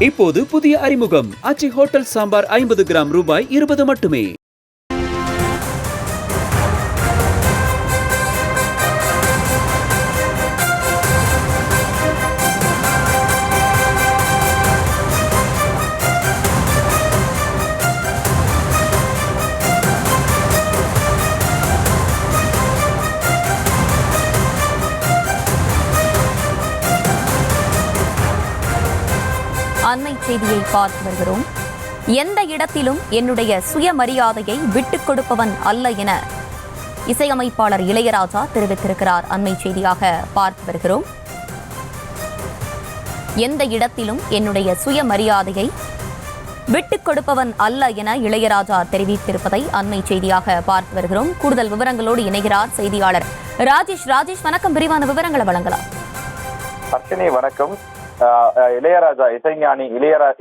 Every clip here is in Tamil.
இப்போது புதிய அறிமுகம் ஆச்சி ஹோட்டல் சாம்பார் 50 கிராம் ரூபாய் 20 மட்டுமே. அண்மை செய்தியை பார்த்து வருகிறோம். எந்த இடத்திலும் என்னுடைய சுயமரியாதையை விட்டுக் கொடுப்பவன் அல்ல என இசையமைப்பாளர் இளையராஜா தெரிவித்திருக்கிறார். அண்மை செய்தியாக பார்த்து வருகிறோம். எந்த இடத்திலும் என்னுடைய சுயமரியாதையை விட்டுக் கொடுப்பவன் அல்ல என இளையராஜா தெரிவித்திருப்பதை அண்மை செய்தியாக பார்த்து வருகிறோம். கூடுதல் விவரங்களோடு இணைகிறார் செய்தியாளர் ராஜேஷ். வணக்கம். விரிவான விவரங்களை வழங்கலாம். வணக்கம். இளையராஜா இசைஞானி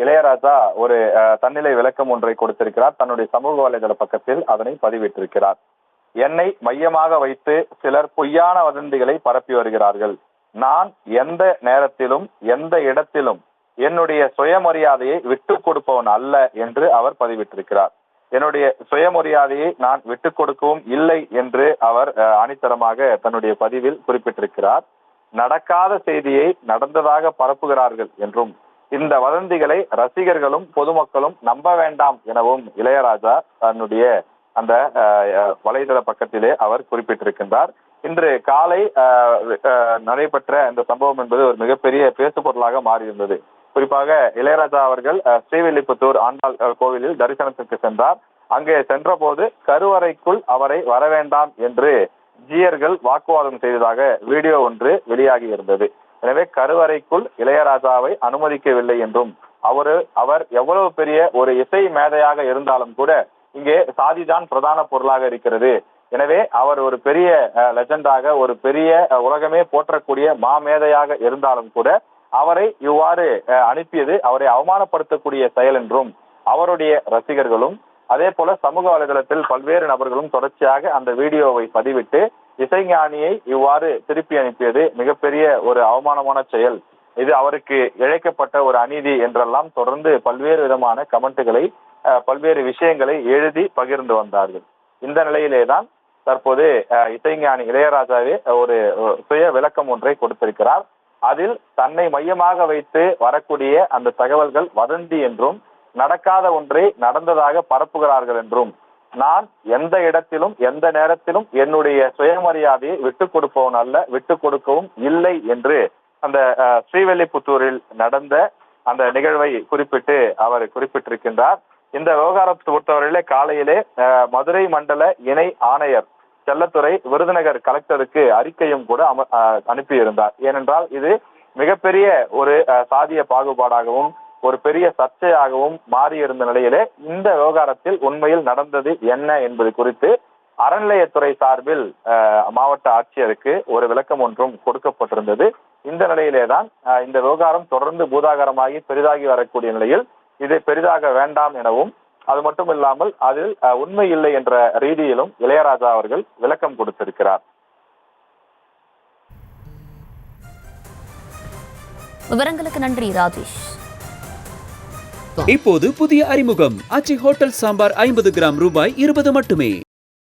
இளையராஜா ஒரு தன்னிலை விளக்கம் ஒன்றை கொடுத்திருக்கிறார். தன்னுடைய சமூக வலைதள பக்கத்தில் அதனை பதிவிட்டிருக்கிறார். என்னை மையமாக வைத்து சிலர் பொய்யான வதந்திகளை பரப்பி வருகிறார்கள். நான் எந்த நேரத்திலும் எந்த இடத்திலும் என்னுடைய சுயமரியாதையை விட்டுக் கொடுப்பவன் அல்ல என்று அவர் பதிவிட்டிருக்கிறார். என்னுடைய சுயமரியாதையை நான் விட்டுக் கொடுக்கவும் இல்லை என்று அவர் ஆணித்தரமாக தன்னுடைய பதிவில் குறிப்பிட்டிருக்கிறார். நடக்காத செய்தியை நடந்ததாக பரப்புகிறார்கள் என்றும் இந்த வதந்திகளை ரசிகர்களும் பொதுமக்களும் நம்ப வேண்டாம் எனவும் இளையராஜா தன்னுடைய அந்த வலைதள பக்கத்திலே அவர் குறிப்பிட்டிருக்கின்றார். இன்று காலை நடைபெற்ற இந்த சம்பவம் என்பது ஒரு மிகப்பெரிய பேசு பொருளாக மாறியிருந்தது. குறிப்பாக இளையராஜா அவர்கள் ஸ்ரீவில்லிபுத்தூர் ஆண்டாள் கோவிலில் தரிசனத்திற்கு சென்றார். அங்கே சென்ற போது கருவறைக்குள் அவரை வரவேண்டாம் என்று ஜீயர்கள் வாக்குவாதம் செய்ததாக வீடியோ ஒன்று வெளியாகி இருந்தது. எனவே கருவறைக்குள் இளையராஜாவை அனுமதிக்கவில்லை என்றும் அவர் எவ்வளவு பெரிய ஒரு இசை மேதையாக இருந்தாலும் கூட இங்கே சாதிதான் பிரதான பொருளாக இருக்கிறது. எனவே அவர் ஒரு பெரிய லெஜண்டாக ஒரு பெரிய உலகமே போற்றக்கூடிய மாமேதையாக இருந்தாலும் கூட அவரை இவ்வாறு அனுப்பியது அவரை அவமானப்படுத்தக்கூடிய செயல் என்றும் அவருடைய ரசிகர்களும் அதே போல சமூக வலைதளத்தில் பல்வேறு நபர்களும் தொடர்ச்சியாக அந்த வீடியோவை பதிவிட்டு இசைஞானியை இவ்வாறு திருப்பி அனுப்பியது மிகப்பெரிய ஒரு அவமானமான செயல், இது அவருக்கு இழைக்கப்பட்ட ஒரு அநீதி என்றெல்லாம் தொடர்ந்து பல்வேறு விதமான கமெண்ட்டுகளை பல்வேறு விஷயங்களை எழுதி பகிர்ந்து வந்தார்கள். இந்த நிலையிலேதான் தற்போது இசைஞானி இளையராஜாவே ஒரு சுய விளக்கம் ஒன்றை கொடுத்திருக்கிறார். அதில் தன்னை மையமாக வைத்து வரக்கூடிய அந்த தகவல்கள் வதந்தி என்றும் நடக்காத ஒன்றை நடந்ததாக பரப்புகிறார்கள் என்றும் நான் எந்த இடத்திலும் எந்த நேரத்திலும் என்னுடைய சுயமரியாதையை விட்டுக் கொடுப்பவன் அல்ல, விட்டுக் கொடுக்கவும் இல்லை என்று அந்த ஸ்ரீவில்லிபுத்தூரில் நடந்த அந்த நிகழ்வை குறிப்பிட்டு அவர் குறிப்பிட்டிருக்கின்றார். இந்த விவகாரத்தை பொறுத்தவரையிலே காலையிலே மதுரை மண்டல இணை ஆணையர் செல்லத்துறை விருதுநகர் கலெக்டருக்கு அறிக்கையும் கூட அனுப்பியிருந்தார். ஏனென்றால் இது மிகப்பெரிய ஒரு சாதிய பாகுபாடாகவும் ஒரு பெரிய சர்ச்சையாகவும் மாறியிருந்த நிலையிலே இந்த விவகாரத்தில் உண்மையில் நடந்தது என்ன என்பது குறித்து அறநிலையத்துறை சார்பில் மாவட்ட ஆட்சியருக்கு ஒரு விளக்கம் ஒன்றும் கொடுக்கப்பட்டிருந்தது. இந்த நிலையிலேதான் இந்த விவகாரம் தொடர்ந்து பூதாகரமாகி பெரிதாகி வரக்கூடிய நிலையில் இது பெரிதாக வேண்டாம் எனவும் அது மட்டும் இல்லாமல் அதில் உண்மை இல்லை என்ற ரீதியிலும் இளையராஜா அவர்கள் விளக்கம் கொடுத்திருக்கிறார். விவரங்களுக்கு நன்றி ராஜேஷ். இப்போது புதிய அறிமுகம் ஆச்சி ஹோட்டல் சாம்பார் 50 கிராம் ரூபாய் 20 மட்டுமே.